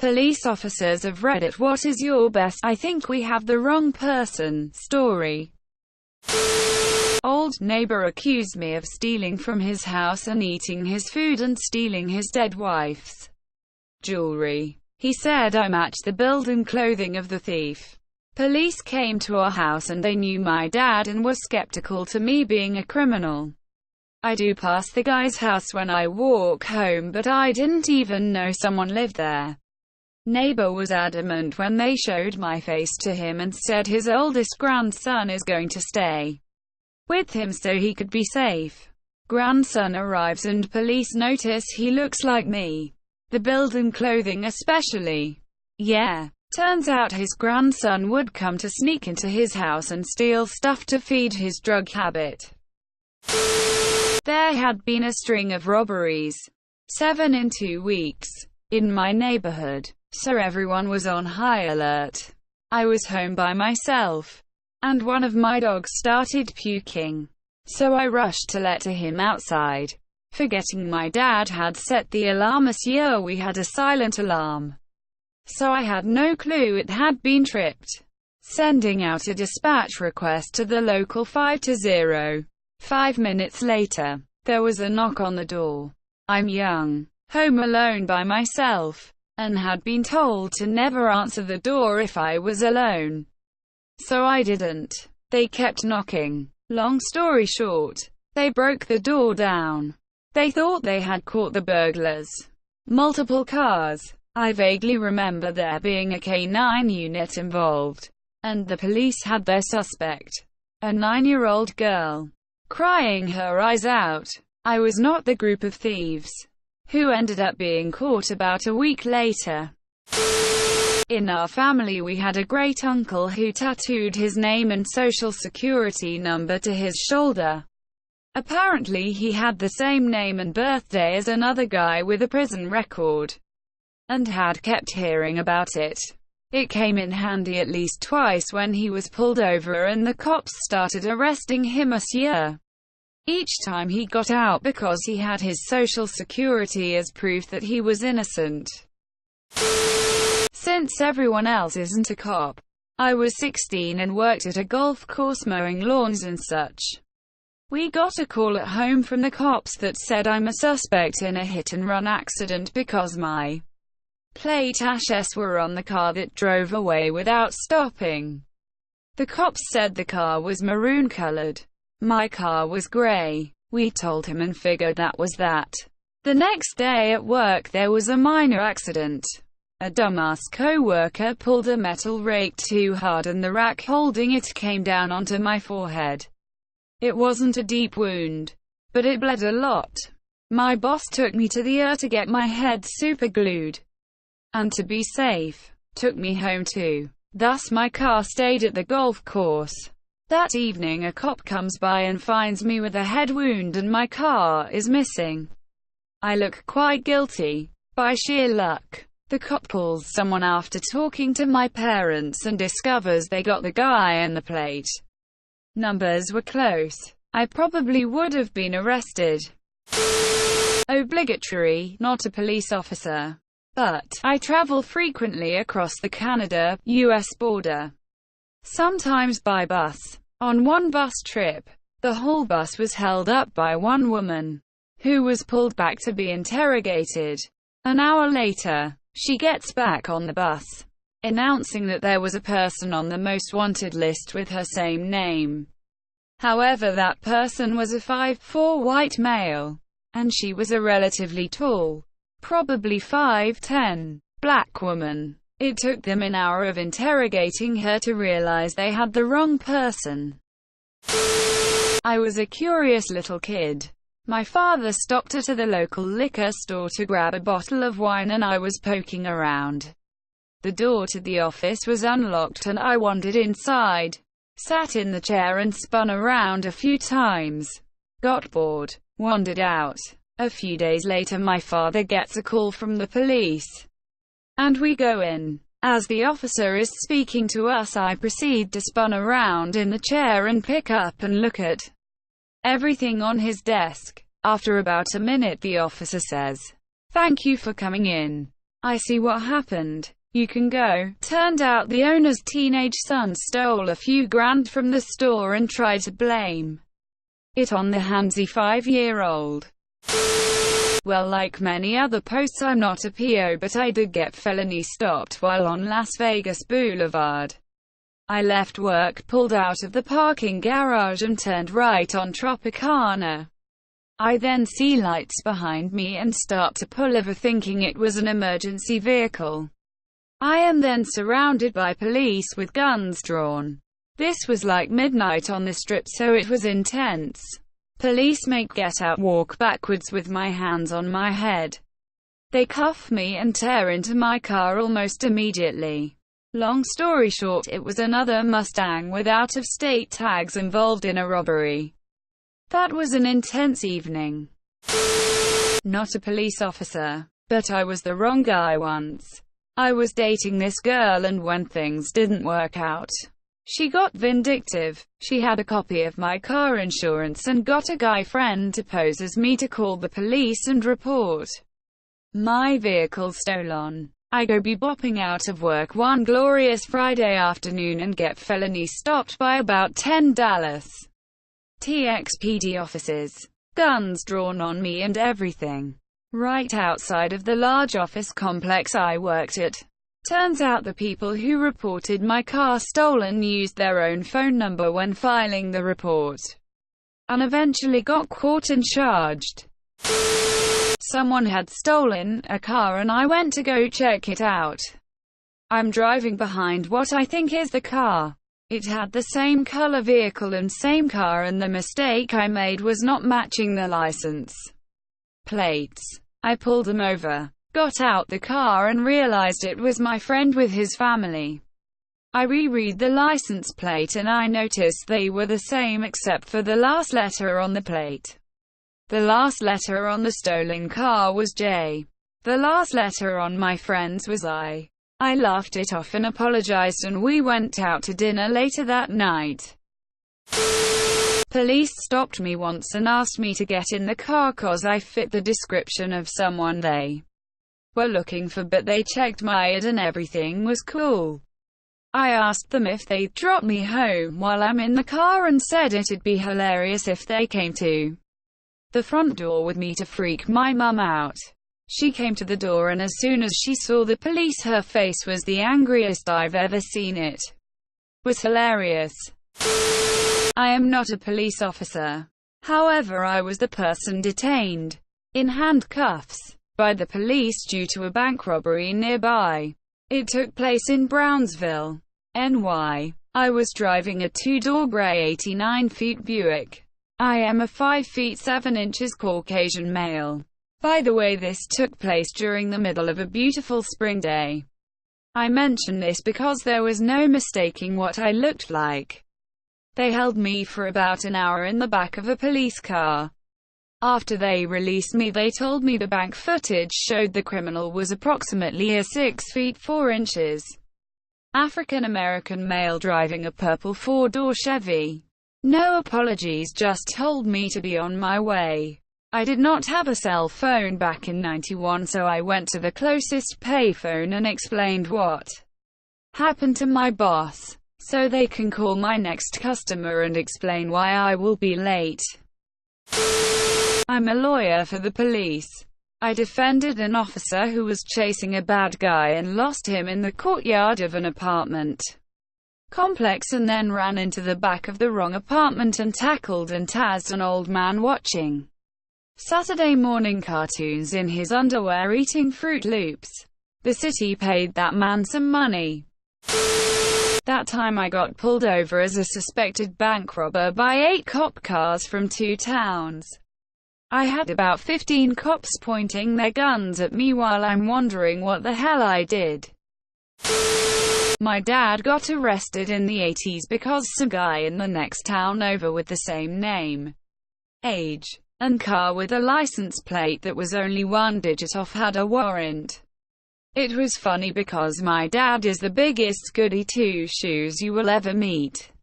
Police officers of Reddit, what is your best "I think we have the wrong person" story? Old neighbor accused me of stealing from his house and eating his food and stealing his dead wife's jewelry. He said I matched the build and clothing of the thief. Police came to our house and they knew my dad and were skeptical to me being a criminal. I do pass the guy's house when I walk home, but I didn't even know someone lived there. Neighbor was adamant when they showed my face to him and said his oldest grandson is going to stay with him so he could be safe. Grandson arrives and police notice he looks like me. The build and clothing especially. Yeah. Turns out his grandson would come to sneak into his house and steal stuff to feed his drug habit. There had been a string of robberies, 7 in 2 weeks, in my neighborhood, so everyone was on high alert. I was home by myself, and one of my dogs started puking, so I rushed to let him outside. Forgetting my dad had set the alarm. This year we had a silent alarm, so I had no clue it had been tripped. Sending out a dispatch request to the local 520. 5 minutes later, there was a knock on the door. I'm young, home alone by myself, and had been told to never answer the door if I was alone. So I didn't. They kept knocking. Long story short, they broke the door down. They thought they had caught the burglars. Multiple cars. I vaguely remember there being a K9 unit involved, and the police had their suspect, a 9-year-old girl, crying her eyes out. I was not the group of thieves who ended up being caught about a week later. In our family we had a great uncle who tattooed his name and social security number to his shoulder. Apparently he had the same name and birthday as another guy with a prison record, and had kept hearing about it. It came in handy at least twice when he was pulled over and the cops started arresting him this year. Each time he got out because he had his social security as proof that he was innocent. Since everyone else isn't a cop, I was 16 and worked at a golf course mowing lawns and such. We got a call at home from the cops that said I'm a suspect in a hit-and-run accident because my plate ashes were on the car that drove away without stopping. The cops said the car was maroon-colored. My car was gray. We told him and figured that was that. The next day at work there was a minor accident. A dumbass co-worker pulled a metal rake too hard and the rack holding it came down onto my forehead. It wasn't a deep wound, but it bled a lot. My boss took me to the ER to get my head super glued, and to be safe, took me home too. Thus my car stayed at the golf course. That evening a cop comes by and finds me with a head wound and my car is missing. I look quite guilty. By sheer luck, the cop pulls someone after talking to my parents and discovers they got the guy and the plate numbers were close. I probably would have been arrested. Obligatory, not a police officer. But I travel frequently across the Canada-US border, sometimes by bus. On one bus trip, the whole bus was held up by one woman, who was pulled back to be interrogated. An hour later, she gets back on the bus, announcing that there was a person on the most wanted list with her same name. However, that person was a 5'4" white male, and she was a relatively tall, probably 5'10", black woman. It took them an hour of interrogating her to realize they had the wrong person. I was a curious little kid. My father stopped at the local liquor store to grab a bottle of wine and I was poking around. The door to the office was unlocked and I wandered inside, sat in the chair and spun around a few times. Got bored, wandered out. A few days later my father gets a call from the police, and we go in. As the officer is speaking to us, I proceed to spin around in the chair and pick up and look at everything on his desk. After about a minute the officer says, "Thank you for coming in. I see what happened. You can go. Turned out the owner's teenage son stole a few grand from the store and tried to blame it on the handsy 5-year-old. Well, like many other posts, I'm not a PO, but I did get felony stopped while on Las Vegas Boulevard. I left work, pulled out of the parking garage and turned right on Tropicana. I then see lights behind me and start to pull over, thinking it was an emergency vehicle. I am then surrounded by police with guns drawn. This was like midnight on the strip, so it was intense. Police make get out, walk backwards with my hands on my head. They cuff me and tear into my car almost immediately. Long story short, it was another Mustang with out-of-state tags involved in a robbery. That was an intense evening. Not a police officer, but I was the wrong guy once. I was dating this girl, and when things didn't work out, she got vindictive. She had a copy of my car insurance and got a guy friend to pose as me to call the police and report my vehicle stolen. I go bebopping out of work one glorious Friday afternoon and get felony stopped by about 10 Dallas TXPD officers. Guns drawn on me and everything. Right outside of the large office complex I worked at. Turns out the people who reported my car stolen used their own phone number when filing the report, and eventually got caught and charged. Someone had stolen a car and I went to go check it out. I'm driving behind what I think is the car. It had the same color vehicle and same car, and the mistake I made was not matching the license plates. I pulled them over, got out the car and realized it was my friend with his family. I reread the license plate and I noticed they were the same except for the last letter on the plate. The last letter on the stolen car was J. The last letter on my friend's was I. I laughed it off and apologized, and we went out to dinner later that night. Police stopped me once and asked me to get in the car cause I fit the description of someone they were looking for, but they checked my ID and everything was cool. I asked them if they'd drop me home while I'm in the car and said it'd be hilarious if they came to the front door with me to freak my mum out. She came to the door, and as soon as she saw the police, her face was the angriest I've ever seen. It was hilarious. I am not a police officer. However, I was the person detained in handcuffs by the police due to a bank robbery nearby. It took place in Brownsville, NY. I was driving a two-door gray 89 feet Buick. I am a 5 feet 7 inches Caucasian male. By the way, this took place during the middle of a beautiful spring day. I mention this because there was no mistaking what I looked like. They held me for about an hour in the back of a police car. After they released me, they told me the bank footage showed the criminal was approximately a 6 feet 4 inches African-American male driving a purple 4-door Chevy. No apologies, just told me to be on my way. I did not have a cell phone back in '91, so I went to the closest payphone and explained what happened to my boss, so they can call my next customer and explain why I will be late. I'm a lawyer for the police. I defended an officer who was chasing a bad guy and lost him in the courtyard of an apartment complex, and then ran into the back of the wrong apartment and tackled and tazzed an old man watching Saturday morning cartoons in his underwear eating Fruit Loops. The city paid that man some money. That time I got pulled over as a suspected bank robber by 8 cop cars from 2 towns. I had about 15 cops pointing their guns at me while I'm wondering what the hell I did. My dad got arrested in the 80s because some guy in the next town over with the same name, age, and car with a license plate that was only 1 digit off had a warrant. It was funny because my dad is the biggest goody two-shoes you will ever meet.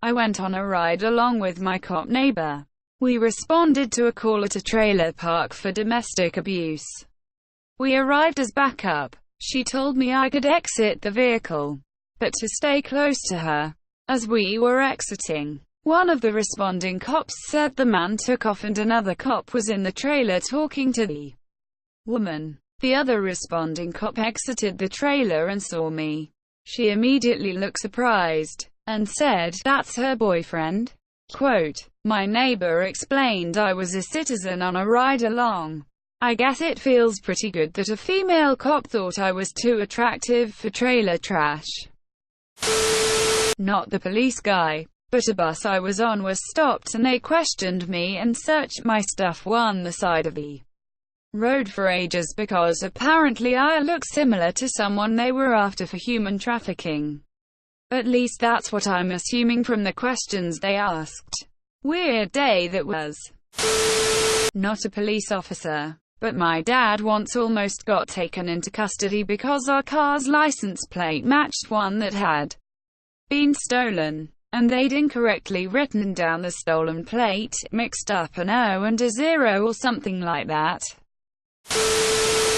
I went on a ride along with my cop neighbor. We responded to a call at a trailer park for domestic abuse. We arrived as backup. She told me I could exit the vehicle, but to stay close to her. As we were exiting, one of the responding cops said the man took off and another cop was in the trailer talking to the woman. The other responding cop exited the trailer and saw me. She immediately looked surprised, and said, "That's her boyfriend?" Quote, "My neighbor explained I was a citizen on a ride-along. I guess it feels pretty good that a female cop thought I was too attractive for trailer trash." Not the police guy, but a bus I was on was stopped and they questioned me and searched my stuff on the side of the road for ages because apparently I look similar to someone they were after for human trafficking. At least that's what I'm assuming from the questions they asked. Weird day that was. Not a police officer, but my dad once almost got taken into custody because our car's license plate matched one that had been stolen, and they'd incorrectly written down the stolen plate, mixed up an O and a 0 or something like that.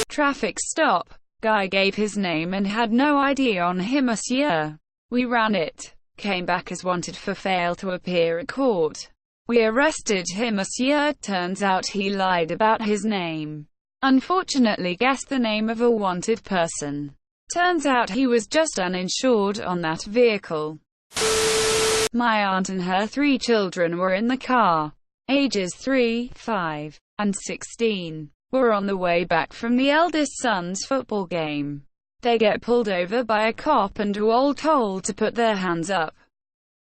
Traffic stop. Guy gave his name and had no ID on him this year. We ran it. Came back as wanted for fail to appear at court. We arrested him this year. Turns out he lied about his name. Unfortunately guessed the name of a wanted person. Turns out he was just uninsured on that vehicle. My aunt and her 3 children were in the car. Ages 3, 5, and 16. Were on the way back from the eldest son's football game. They get pulled over by a cop and are all told to put their hands up.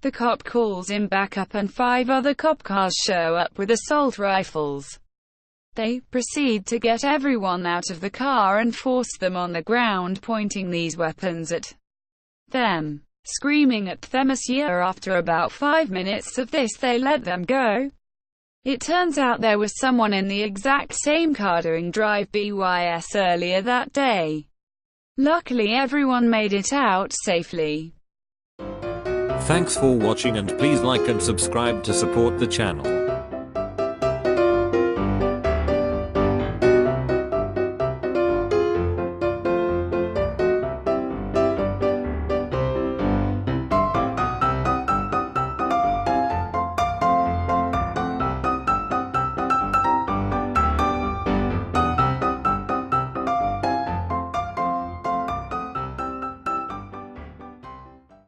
The cop calls in backup and 5 other cop cars show up with assault rifles. They proceed to get everyone out of the car and force them on the ground, pointing these weapons at them, screaming at them. After about 5 minutes of this, they let them go. It turns out there was someone in the exact same car doing drive-bys earlier that day. Luckily everyone made it out safely. Thanks for watching and please like and subscribe to support the channel.